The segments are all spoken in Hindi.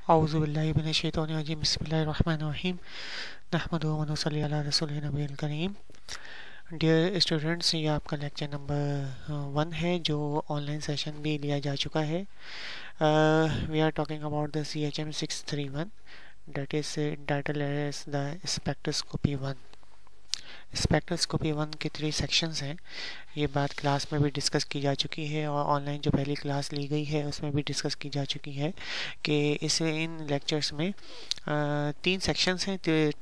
औज़ुबिल्लाहि मिनश्शैतानिर्रजीम बिस्मिल्लाहिर्रहमानिर्रहीम नहमदुहु व नुसल्ली अला रसूलिहिल नबील करीम। डियर स्टूडेंट्स, ये आपका लेक्चर नंबर 1 है जो ऑनलाइन सेशन भी लिया जा चुका है। We are talking about the CHM 631 that is entitled as the spectroscopy 1। Spectroscopy 1 के 3 सेक्शंस हैं। ये बात क्लास में भी डिस्कस की जा चुकी है और ऑनलाइन जो पहली क्लास ली गई है उसमें भी डिस्कस की जा चुकी है कि इन लेक्चर्स में 3 सेक्शंस हैं।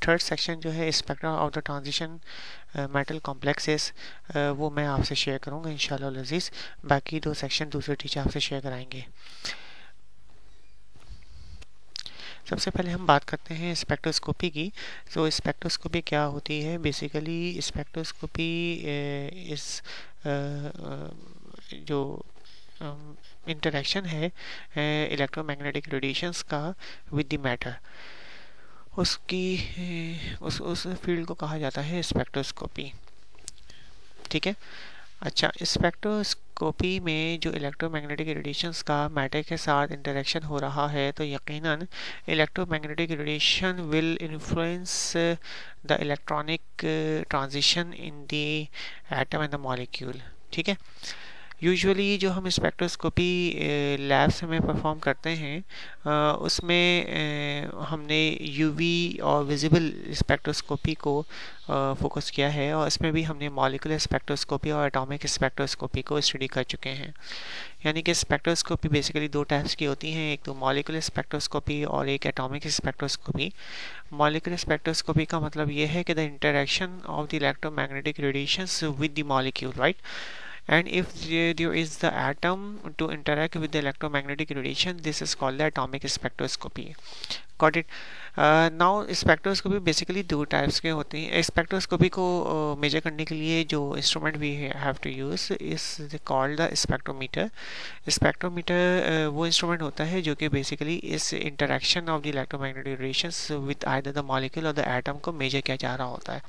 थर्ड सेक्शन जो है spectra of the transition metal complexes, वो मैं आपसे शेयर करूँगा इंशाल्लाह अज़ीज़। बाकी 2 सेक्शन दूसरे टीचर आपसे शेयर कराएंगे। सबसे पहले हम बात करते हैं स्पेक्ट्रोस्कोपी की। तो स्पेक्ट्रोस्कोपी क्या होती है? बेसिकली स्पेक्ट्रोस्कोपी इस जो इंटरेक्शन है इलेक्ट्रोमैग्नेटिक रेडिएशंस का विद द मैटर, उस फील्ड को कहा जाता है स्पेक्ट्रोस्कोपी। ठीक है। अच्छा, स्पेक्ट्रोस्कोपी में जो इलेक्ट्रोमैग्नेटिक रेडिएशंस का मैटर के साथ इंटरेक्शन हो रहा है तो यकीनन electromagnetic radiation will influence the electronic transition in the atom and the molecule. ठीक है। यूजुअली जो हम स्पेक्ट्रोस्कोपी लैब्स में परफॉर्म करते हैं उसमें हमने यूवी और विजिबल स्पेक्ट्रोस्कोपी को फोकस किया है और इसमें भी हमने मॉलिक्यूलर स्पेक्ट्रोस्कोपी और एटॉमिक स्पेक्ट्रोस्कोपी को स्टडी कर चुके हैं। यानी कि स्पेक्ट्रोस्कोपी बेसिकली 2 टाइप्स की होती हैं, एक तो मॉलिक्यूलर स्पेक्ट्रोस्कोपी और एक एटॉमिक स्पेक्ट्रोस्कोपी। मॉलिक्यूलर स्पेक्ट्रोस्कोपी का मतलब ये है कि the interaction of the electromagnetic radiations with the molecule, right? And if there is the atom to interact with the electromagnetic radiation, this is called the atomic spectroscopy. Got it? Now spectroscopy basically 2 types के होते हैं। स्पेक्ट्रोस्कोपी को मेजर करने के लिए जो instrument we have to use is called the spectrometer. Spectrometer वो इंस्ट्रूमेंट होता है जो कि बेसिकली इस interaction of the electromagnetic radiations with either the molecule or the atom को मेजर किया जा रहा होता है।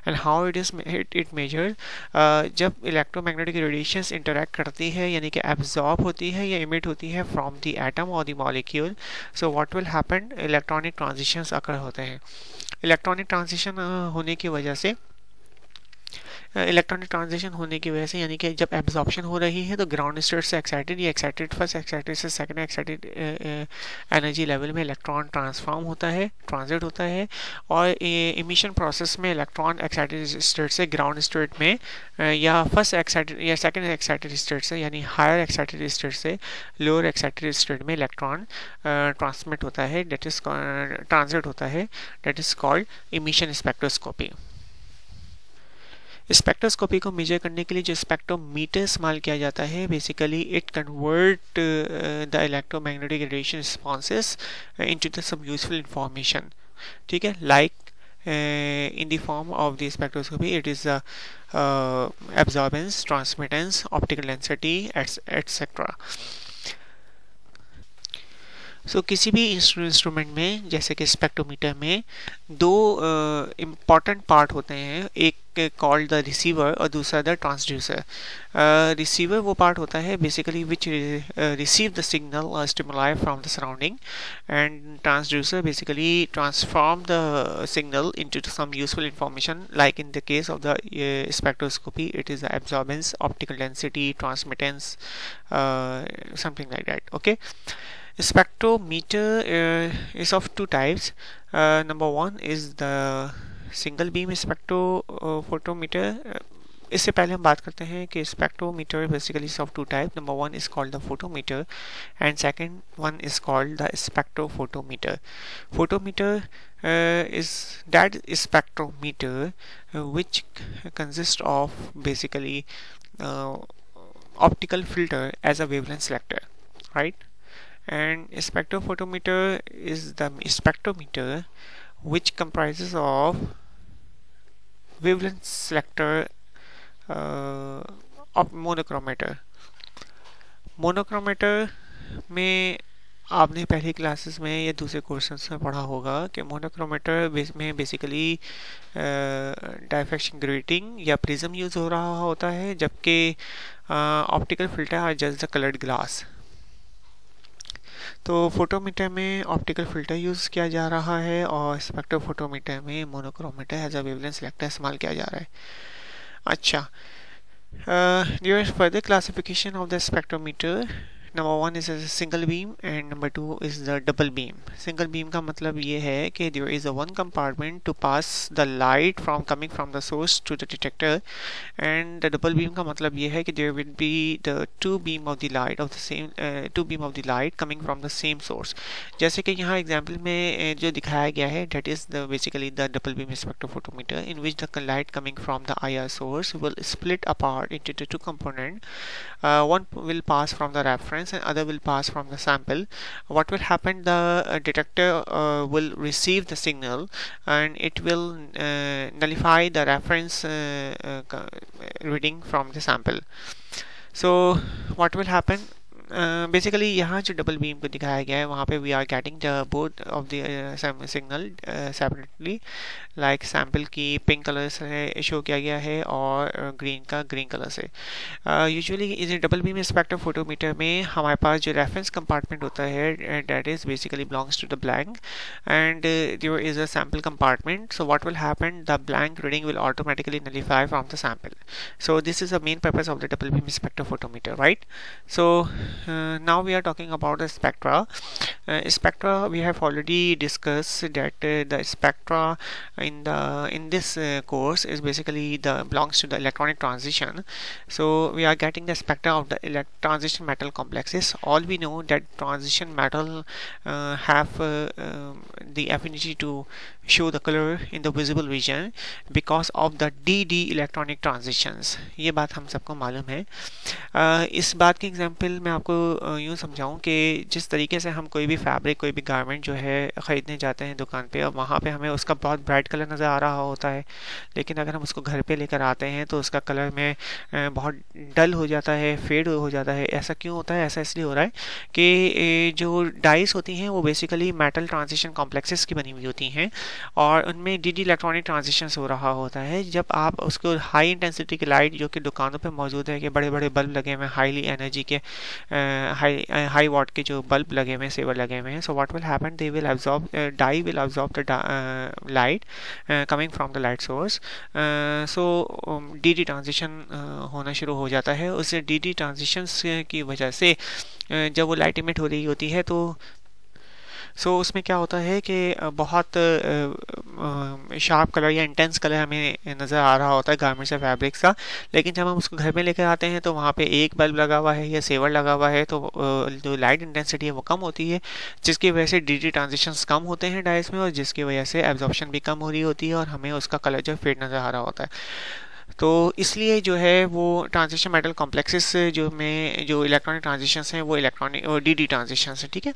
एंड हाउ इट मेजर, जब इलेक्ट्रोमैग्नेटिक रेडिएशंस इंटरेक्ट करती है यानी कि एब्जॉर्ब होती है या इमिट होती है फ्रॉम द एटम और the molecule, so what will happen, electronic transitions occur होते हैं। इलेक्ट्रॉनिक ट्रांजिशन होने की वजह से यानी कि जब एब्जॉर्प्शन हो रही है तो ग्राउंड स्टेट से एक्साइटेड या एक्साइटेड फर्स्ट एक्साइटेड से सेकंड एक्साइटेड एनर्जी लेवल में इलेक्ट्रॉन ट्रांसफॉर्म होता है, ट्रांजिट होता है, और इमिशन प्रोसेस में इलेक्ट्रॉन एक्साइटेड स्टेट से ग्राउंड स्टेट में या फर्स्ट एक्साइटेड या सेकंड एक्साइटेड स्टेट से यानी हायर एक्साइटेड स्टेट से लोअर एक्साइटेड स्टेट में इलेक्ट्रॉन ट्रांसमिट होता है, दैट इज ट्रांजिट होता है, that is called emission spectroscopy. Spectroscopy को मेजर करने के लिए जो स्पेक्ट्रोमीटर इस्तेमाल किया जाता है, basically it convert the electromagnetic radiation responses into the some useful information. ठीक है, like in the form of the spectroscopy it is absorbance, transmittance, optical density, etc. सो किसी भी इंस्ट्रूमेंट में जैसे कि स्पेक्ट्रोमीटर में 2 इम्पॉर्टेंट पार्ट होते हैं, एक कॉल्ड द रिसीवर और दूसरा द ट्रांसड्यूसर। रिसीवर वो पार्ट होता है basically which receive the signal और stimuli from the surrounding, and transducer basically transform the signal into some useful information, like in the case of the spectroscopy it is absorbance, optical density, transmittance, something like that. Okay, spectrometer is of 2 types. Number 1 is the single beam spectrophotometer. इससे पहले हम बात करते हैं कि spectrometer basically of 2 type. Number 1 is called the photometer and second one is called the spectrophotometer. Photometer is that spectrometer which consists of basically optical filter as a wavelength selector, right? And spectrophotometer is the spectrometer which comprises of wavelength selector of monochromator। Monochromator में आपने पहली क्लासेस में या दूसरे कोर्सेस में पढ़ा होगा कि मोनोक्रोमेटर में बेसिकली डायफ्रैक्शन ग्रेटिंग या प्रिज्म यूज़ हो रहा होता है, जबकि optical filter are just the coloured glass. तो फोटोमीटर में ऑप्टिकल फिल्टर यूज़ किया जा रहा है और स्पेक्ट्रोफोटोमीटर में monochromator as a wavelength selector इस्तेमाल किया जा रहा है। अच्छा, there is further classification of the spectrometer. Number one is a single beam and number two is the double beam. Single beam का मतलब ये है कि there is a one compartment to pass the light from coming from the source to the detector, and the double beam का मतलब ये है कि there will be the two beam of the light of the same two beam of the light coming from the same source. जैसे कि यहाँ एग्जाम्पल में जो दिखाया गया है, that is the basically the double beam spectrophotometer in which the light coming from the IR source will split apart into the two components. One will pass from the reference and other will pass from the sample. What will happen, the detector will receive the signal and it will nullify the reference reading from the sample. So what will happen, basically यहाँ जो डबल बीम को दिखाया गया है वहाँ पे we are getting the both of the signal separately, like sample की पिंक कलर से शो किया गया है और ग्रीन का ग्रीन कलर से। यूजुअली इस डबल बीम स्पेक्ट्रोफोटोमीटर में हमारे पास जो रेफरेंस कंपार्टमेंट होता है that is basically belongs to the blank and there is a sample compartment. So what will happen, the blank reading will automatically nullify from the sample. So this is the main purpose of the double beam spectrophotometer, right? So now we are talking about the spectra. Spectra we have already discussed that the spectra in this course is basically belongs to the electronic transition. So we are getting the spectra of the transition metal complexes. All we know that transition metal have the affinity to show the color in the visible region because of the DD electronic transitions. ये बात हम सबको मालूम है. इस बात की एग्जांपल मैं आपको यूँ समझाऊँ कि जिस तरीके से हम कोई भी फैब्रिक कोई भी गारमेंट जो है ख़रीदने जाते हैं दुकान पे और वहाँ पे हमें उसका बहुत ब्राइट कलर नज़र आ रहा होता है, लेकिन अगर हम उसको घर पे लेकर आते हैं तो उसका कलर में बहुत डल हो जाता है, फेड हो जाता है. ऐसा क्यों होता है? ऐसा इसलिए हो रहा है कि जो डाइस होती हैं वो बेसिकली मेटल ट्रांजिशन कॉम्प्लेक्सेस की बनी हुई होती हैं और उनमें डी इलेक्ट्रॉनिक ट्रांजिशन हो रहा होता है. जब आप उसको हाई इंटेंसिटी की लाइट जो कि दुकानों पे मौजूद है कि बड़े बड़े बल्ब लगे हुए हैं, हाईली एनर्जी के हाई वॉट के जो बल्ब लगे हुए हैं, सेवर लगे हुए हैं, so what will happen, they will absorb dye will absorb the light coming from the light source. So the transition होना शुरू हो जाता है. उस डी ट्रांजिशन की वजह से जब वो लाइट इमिट हो रही होती है तो उसमें क्या होता है कि बहुत शार्प कलर या इंटेंस कलर हमें नज़र आ रहा होता है गारमेंट्स या फैब्रिक्स का, लेकिन जब हम उसको घर में लेकर आते हैं तो वहाँ पे एक बल्ब लगा हुआ है या सेवर लगा हुआ है तो जो लाइट इंटेंसिटी है वो कम होती है, जिसकी वजह से डी ट्रांजिशंस कम होते हैं डाइस में और जिसकी वजह से एब्जॉर्प्शन भी कम हो रही होती है और हमें उसका कलर जो फेड नज़र आ रहा होता है. तो इसलिए जो है वो ट्रांजिशन मेटल कॉम्प्लेक्सेस जो इलेक्ट्रॉनिक ट्रांजिशंस हैं वो इलेक्ट्रॉनिक और डी ट्रांजिशंस हैं. ठीक है,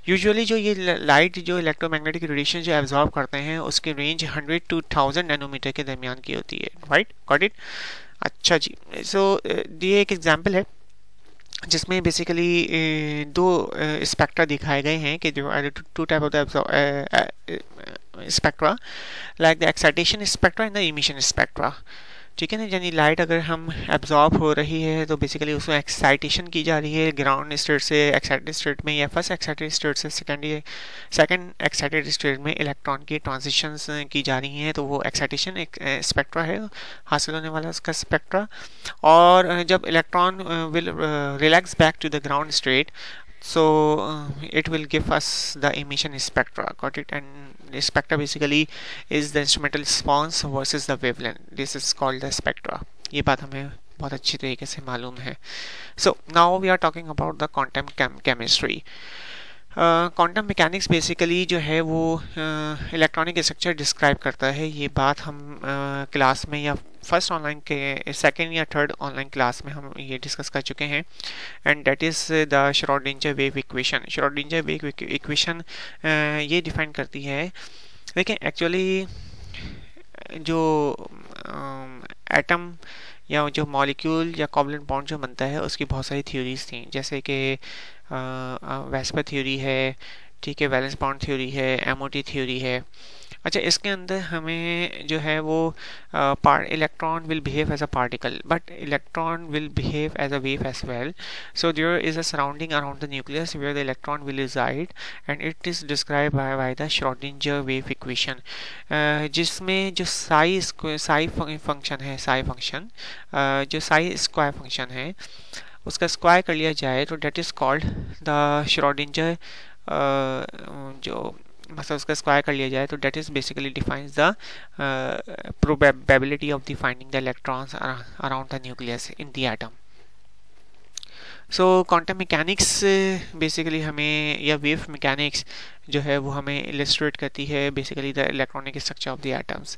यूजुअली जो ये लाइट जो इलेक्ट्रोमैग्नेटिक रेडिएशन जो एब्जॉर्ब करते हैं उसकी रेंज 100 to 1000 नैनोमीटर के दरमियान की होती है, राइट? Got it? अच्छा जी, सो ये एक एग्जांपल है जिसमें बेसिकली दो स्पेक्ट्रा दिखाए गए हैं कि जो two type of the spectra, like the excitation spectra and the emission spectra. ठीक है ना, यानी लाइट अगर हम एब्जॉर्ब हो रही है तो बेसिकली उसमें एक्साइटेशन की जा रही है ग्राउंड स्टेट से एक्साइटेड स्टेट में या फर्स्ट एक्साइटेड स्टेट से सेकंड एक्साइटेड स्टेट में इलेक्ट्रॉन की ट्रांजिशंस की जा रही हैं, तो वो एक्साइटेशन एक स्पेक्ट्रा है हासिल होने वाला उसका स्पेक्ट्रा. और जब electron will relax back to the ground state, so it will give us the emission spectra. Got it? And the spectra basically is the instrumental response versus the wavelength. This is called the spectra. ये बात हमें बहुत अच्छी तरीके से मालूम है. So now we are talking about the quantum chemistry. Quantum mechanics basically जो है वो इलेक्ट्रॉनिक स्ट्रक्चर डिस्क्राइब करता है. ये बात हम क्लास में या फर्स्ट ऑनलाइन के सेकंड या थर्ड ऑनलाइन क्लास में हम ये डिस्कस कर चुके हैं, and that is the Schrodinger wave equation. Schrodinger wave equation ये डिफाइन करती है, देखिए एक्चुअली जो एटम या जो मॉलिक्यूल या कोवलेंट बॉन्ड जो बनता है उसकी बहुत सारी थ्योरीज थी, जैसे कि वेस्पर थ्योरी है, ठीक है, वैलेंस बॉन्ड थ्योरी है, एमओटी थ्योरी है, अच्छा, इसके अंदर हमें जो है वो electron will behave as a particle, but electron will behave as a wave as well. So there is a surrounding around the nucleus where the electron will reside, and it is describe by the Schrodinger wave equation, जिसमें जो साई फंक्शन है, साई फंक्शन जो साई स्क्वायर फंक्शन है उसका स्क्वायर कर लिया जाए तो that is called the Schrodinger, जो मतलब उसका स्क्वायर कर लिया जाए तो that is basically defines the probability of the finding the electrons around the nucleus in the atom. So quantum mechanics basically हमें, या वेव मैकेनिक्स जो है वो हमें इलस्ट्रेट करती है basically the electronic structure of the atoms.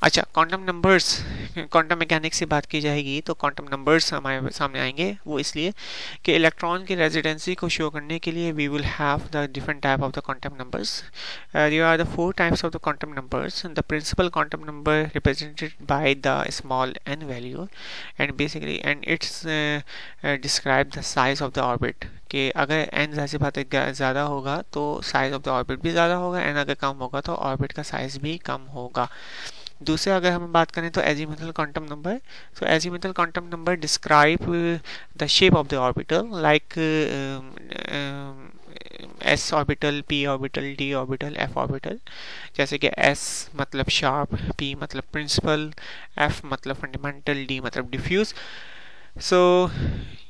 अच्छा, क्वांटम नंबर्स, क्वांटम मैकेनिक्स से बात की जाएगी तो क्वांटम नंबर्स हमारे सामने आएंगे. वो इसलिए कि इलेक्ट्रॉन की रेजिडेंसी को शो करने के लिए we will have the different type of the quantum numbers. There are the 4 types of the quantum numbers. The principal quantum number represented by the small n value, and basically and it's describe the size of the orbit, कि अगर n ज़ाहिर सी बात है ज़्यादा होगा तो साइज ऑफ द ऑर्बिट भी ज़्यादा होगा, n अगर कम होगा तो ऑर्बिट का साइज भी कम होगा. दूसरे अगर हम बात करें तो azimuthal quantum number. So azimuthal quantum number describe the shape of the orbital like s orbital, p orbital, d orbital, f orbital. जैसे कि s मतलब शार्प, p मतलब प्रिंसिपल, f मतलब फंडामेंटल, d मतलब डिफ्यूज. सो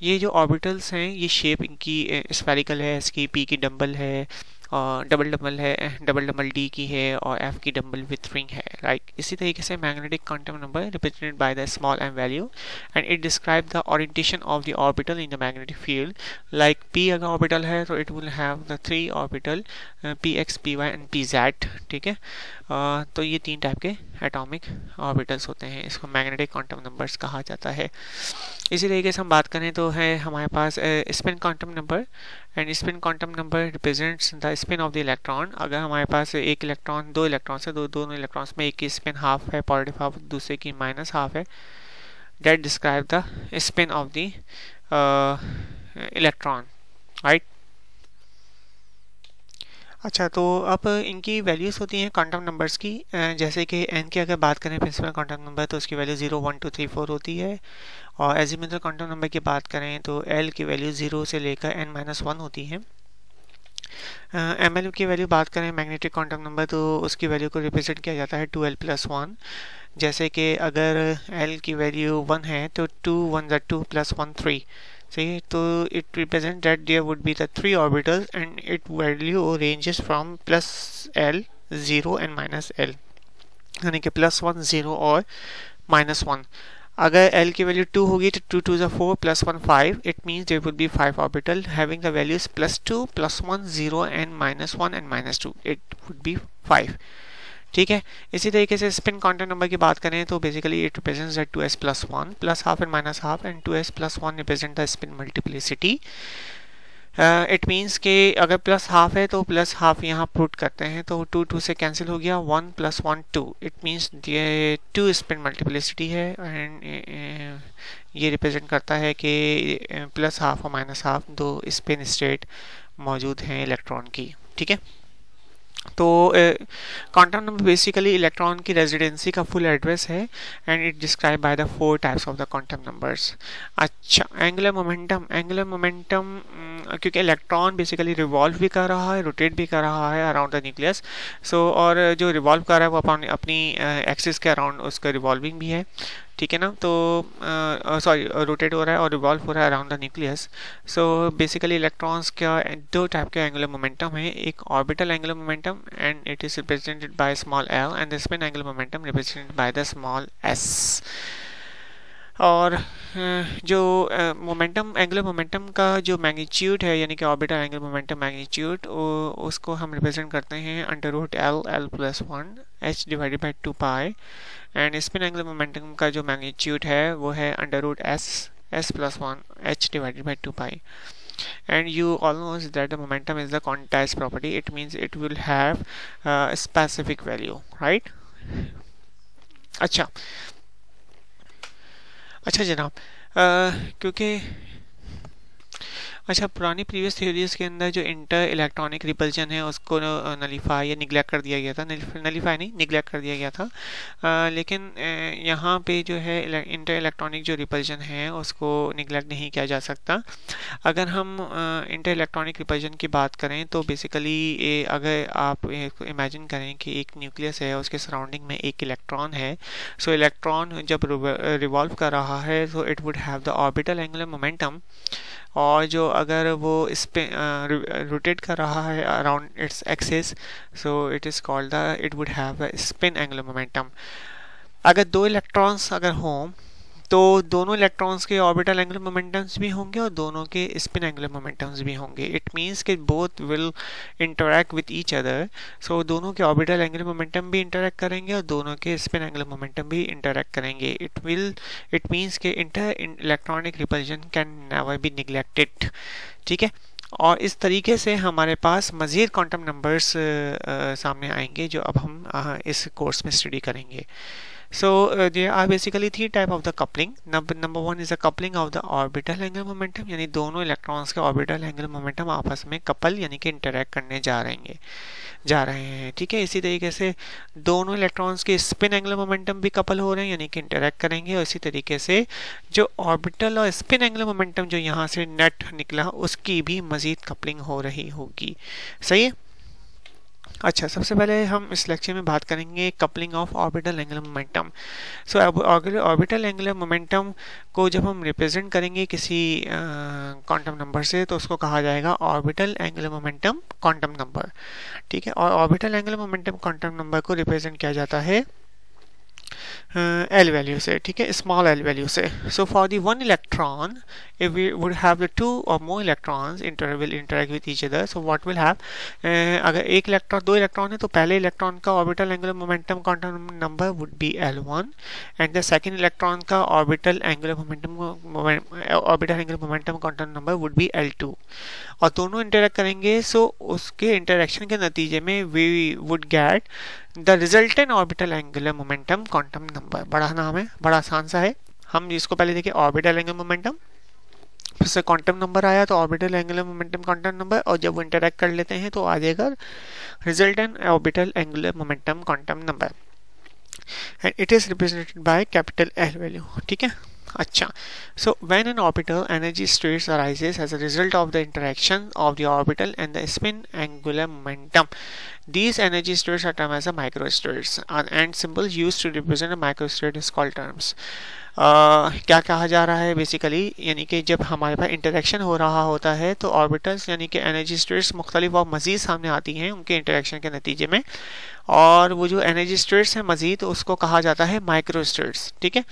ये जो ऑर्बिटल्स हैं ये शेप इनकी स्फेरिकल है, इसकी p की डबल है, और डबल डबल डी की है, और f की डबल विथ रिंग है, राइट. इसी तरीके से magnetic quantum number represented by the small m value, and it describe the orientation of the orbital in the magnetic field. Like p अगर ऑर्बिटल है तो it will have the 3 orbital px, py and pz. ठीक है, तो ये 3 टाइप के एटॉमिक ऑर्बिटल्स होते हैं, इसको मैग्नेटिक क्वांटम नंबर्स कहा जाता है. इसी तरीके से हम बात करें तो है हमारे पास spin quantum number, and spin quantum number represents the spin of the electron. अगर हमारे पास एक इलेक्ट्रॉन, दो इलेक्ट्रॉन है, दोनों इलेक्ट्रॉन्स में एक की स्पिन हाफ है, पॉजिटिव हाफ, दूसरे की माइनस हाफ है, that describe the spin of the electron, right. अच्छा, तो अब इनकी वैल्यूज़ होती हैं क्वांटम नंबर्स की. जैसे कि n की अगर बात करें प्रिंसिपल क्वांटम नंबर तो उसकी वैल्यू 0, 1, 2, 3, 4 होती है. और एजीमुथल क्वांटम नंबर की बात करें तो l की वैल्यू 0 से लेकर n-1 होती है. ml की वैल्यू बात करें मैग्नेटिक क्वांटम नंबर तो उसकी वैल्यू को रिप्रेजेंट किया जाता है 2l+1. जैसे कि अगर l की वैल्यू 1 है तो 2 1 2 + 1 3. सही है, तो it represent that there would be the 3 orbitals and it value ranges from +l, 0 and -l, यानी कि +1, 0 और -1. अगर l की वैल्यू 2 होगी तो 2 2 4 +1 5. It means there would be 5 orbital having the values +2, +1, 0 and -1 and -2. It would be 5. ठीक है, इसी तरीके से स्पिन क्वांटम नंबर की बात करें तो basically it represents the 2s + 1 + half and -half, and 2s + 1 represent the spin multiplicity. It means कि अगर +हाफ है तो +हाफ यहाँ पुट करते हैं तो 2 2 से कैंसिल हो गया, 1 + 1 2. इट मीन्स ये 2 स्पिन मल्टीप्लिसिटी है, एंड ये रिप्रेजेंट करता है कि +हाफ और -हाफ दो स्पिन स्टेट मौजूद हैं इलेक्ट्रॉन की. ठीक है, तो क्वांटम नंबर बेसिकली इलेक्ट्रॉन की रेजिडेंसी का फुल एड्रेस है, and it describe by the 4 types of the quantum numbers. अच्छा, एंगुलर मोमेंटम. एंगुलर मोमेंटम क्योंकि इलेक्ट्रॉन बेसिकली रिवॉल्व भी कर रहा है, रोटेट भी कर रहा है अराउंड द न्यूक्लियस. सो और जो रिवॉल्व कर रहा है वो अपनी एक्सिस के अराउंड उसका रिवॉल्विंग भी है. ठीक है ना, तो सॉरी रोटेट हो रहा है और रिवॉल्व हो रहा है around the nucleus. So basically electrons का 2 टाइप के एंगुलर मोमेंटम है, एक orbital angular momentum and it is represented by small l, and the spin angular momentum represented by the small s. और जो मोमेंटम, एंगुलर मोमेंटम का जो मैग्नीट्यूड है, यानी कि ऑर्बिटल एंगुलर मोमेंटम मैग्नीट्यूड, उसको हम रिप्रेजेंट करते हैं √l+1 h/2 pi. And spin angular momentum का जो मैग्नीट्यूड है वो है √s+1 h/2 pi. And you all know that the momentum is the quantized property. It means it will have a specific value, right? अच्छा जनाब, क्योंकि अच्छा, पुरानी प्रीवियस थ्योरीज के अंदर जो इंटर इलेक्ट्रॉनिक रिपल्जन है उसको नलीफाई या निगलेक्ट कर दिया गया था, नलीफाई नहीं, निगलेक्ट कर दिया गया था। लेकिन यहाँ पे जो है इंटर इलेक्ट्रॉनिक जो रिपल्जन है उसको निगलेक्ट नहीं किया जा सकता। अगर हम इंटर इलेक्ट्रॉनिक रिपल्जन की बात करें तो बेसिकली अगर आप इमेजिन करें कि एक न्यूक्लियस है, उसके सराउंडिंग में एक इलेक्ट्रॉन है। सो इलेक्ट्रॉन जब रिवॉल्व कर रहा है तो it would have the orbital angular momentum, और जो अगर वो इस पे रोटेट कर रहा है around its axis, so it is called the it would have a spin angular momentum. अगर दो इलेक्ट्रॉन्स अगर हों तो दोनों इलेक्ट्रॉन्स के ऑर्बिटल एंगुलर मोमेंटम्स भी होंगे और दोनों के स्पिन एंगुलर मोमेंटम्स भी होंगे। इट मींस कि both will interact with each other. So दोनों के ऑर्बिटल एंगुलर मोमेंटम भी इंटरैक्ट करेंगे और दोनों के स्पिन एंगुलर मोमेंटम भी इंटरैक्ट करेंगे। इट मींस कि inter electronic repulsion can never be neglected. ठीक है, और इस तरीके से हमारे पास मज़ीद क्वांटम नंबर्स सामने आएंगे जो अब हम इस कोर्स में स्टडी करेंगे। So there are basically three type of the coupling. Number one is the coupling of the orbital angular momentum, यानी दोनों इलेक्ट्रॉन्स के ऑर्बिटल एंगुलर मोमेंटम आपस में कपल यानी कि इंटरैक्ट करने जा रहे हैं। ठीक है, इसी तरीके से दोनों इलेक्ट्रॉन्स के स्पिन एंगुलर मोमेंटम भी कपल हो रहे हैं यानी कि इंटरैक्ट करेंगे, और इसी तरीके से जो ऑर्बिटल और स्पिन एंगुलर मोमेंटम जो यहाँ से नेट निकला उसकी भी मज़ीद कपलिंग हो रही होगी। सही है। अच्छा, सबसे पहले हम इस लेक्चर में बात करेंगे coupling of orbital angular momentum. So orbital angular momentum को जब हम रिप्रेजेंट करेंगे किसी क्वांटम नंबर से तो उसको कहा जाएगा orbital angular momentum quantum number. ठीक है, और orbital angular momentum quantum number को रिप्रेजेंट किया जाता है L वैल्यू से। ठीक है, स्मॉल l वैल्यू से। So for the one electron if we would have the two or more electrons will interact with each other, so what will have अगर एक इलेक्ट्रॉन दो इलेक्ट्रॉन है तो पहले इलेक्ट्रॉन का orbital angular momentum quantum number would be L1 and the second electron का orbital angular momentum quantum number would be L2, और दोनों इंटरेक्ट करेंगे। सो उसके इंटरेक्शन के नतीजे में we would get the resultant orbital angular momentum quantum number. बड़ा नाम है, बड़ा आसान सा है। हम इसको पहले देखिए, ऑर्बिटल एंगुलर मोमेंटम, फिर से क्वांटम नंबर आया तो orbital angular momentum quantum number, और जब वो इंटरैक्ट कर लेते हैं तो आ जाएगा resultant orbital angular momentum quantum number, and it is represented by capital L value. ठीक है। अच्छा, so when an orbital energy states arises as a result of the interaction of the orbital and the spin angular momentum, these energy states are termed as a microstates, and symbols used to represent a microstate is called terms. क्या कहा जा रहा है बेसिकली, यानी कि जब हमारे पास इंटरेक्शन हो रहा होता है तो ऑर्बिटल्स यानी कि एनर्जी स्टेट्स मुख्तलिफ और मज़ीद सामने आती हैं उनके इंटरेक्शन के नतीजे में, और वो जो एनर्जी स्टेट्स हैं मज़ीद उसको कहा जाता है माइक्रो स्टेट्स। ठीक है,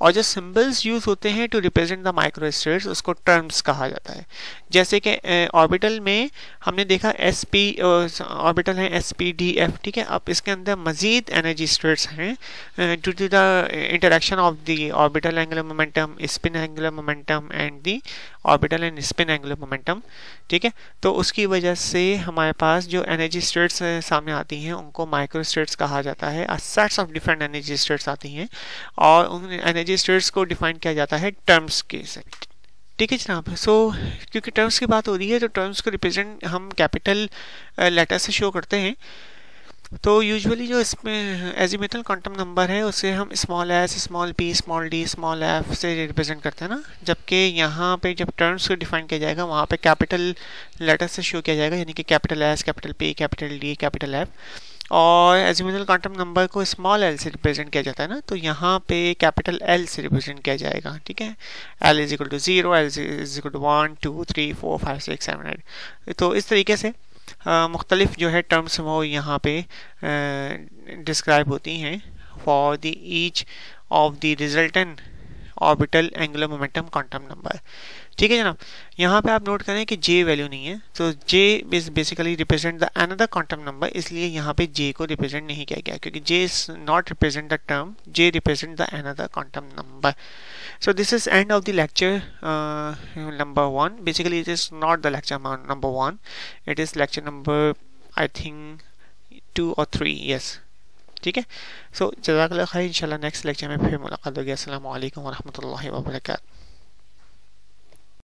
और जो सिंबल्स यूज़ होते हैं to represent the micro states उसको टर्म्स कहा जाता है। जैसे कि ऑर्बिटल में हमने देखा sp ऑर्बिटल है sp-d-f। ठीक है, अब इसके अंदर मज़ीद एनर्जी स्टेट्स हैं due to the interaction of the orbital angular momentum, spin angular momentum and the orbital and spin angular momentum. ठीक है, तो उसकी वजह से हमारे पास जो एनर्जी स्टेट्स सामने आती हैं उनको माइक्रो स्टेट्स कहा जाता है। Sets of different energy states आती हैं और उन एनर्जी स्टेट्स को डिफाइन किया जाता है टर्म्स के से। ठीक है जनाब। सो क्योंकि टर्म्स की बात हो रही है तो टर्म्स को रिप्रेजेंट हम कैपिटल लेटर से शो करते हैं। तो यूजुअली जो इसमें एजिमुथल क्वांटम नंबर है उसे हम small S, small P, small D, small F से रिप्रेजेंट करते हैं ना, जबकि यहाँ पे जब टर्म्स को डिफाइन किया जाएगा वहाँ पे कैपिटल लेटर से शो किया जाएगा, यानी कि capital S, capital P, capital D, capital F. और एजिमुथल क्वांटम नंबर को स्मॉल एल से रिप्रेजेंट किया जाता है ना, तो यहाँ पे कैपिटल एल से रिप्रेजेंट किया जाएगा। ठीक है, L is equal to 0, L is equal to 1, 2, 3, 4, 5, 6, 7, 8। तो इस तरीके से मुख्तलिफ जो है टर्म्स वो यहाँ पे डिस्क्राइब होती हैं for the each of the resultant orbital angular momentum quantum number. ठीक है जनाब, यहाँ पे आप नोट करें कि जे वैल्यू नहीं है, तो J is basically represent the another quantum number, इसलिए यहाँ पे जे को रिप्रेजेंट नहीं किया गया क्योंकि J is not represent the term, J represent the another quantum number. So this is end of the lecture number 1. Basically it is not the lecture number 1, it is lecture number I think 2 or 3. yes. ठीक है, so जज़ाकल्लाह खैर। इंशाल्लाह नेक्स्ट लेक्चर में फिर मुलाकात होगी। अस्सलामु अलैकुम व रहमतुल्लाहि व बरकातहू।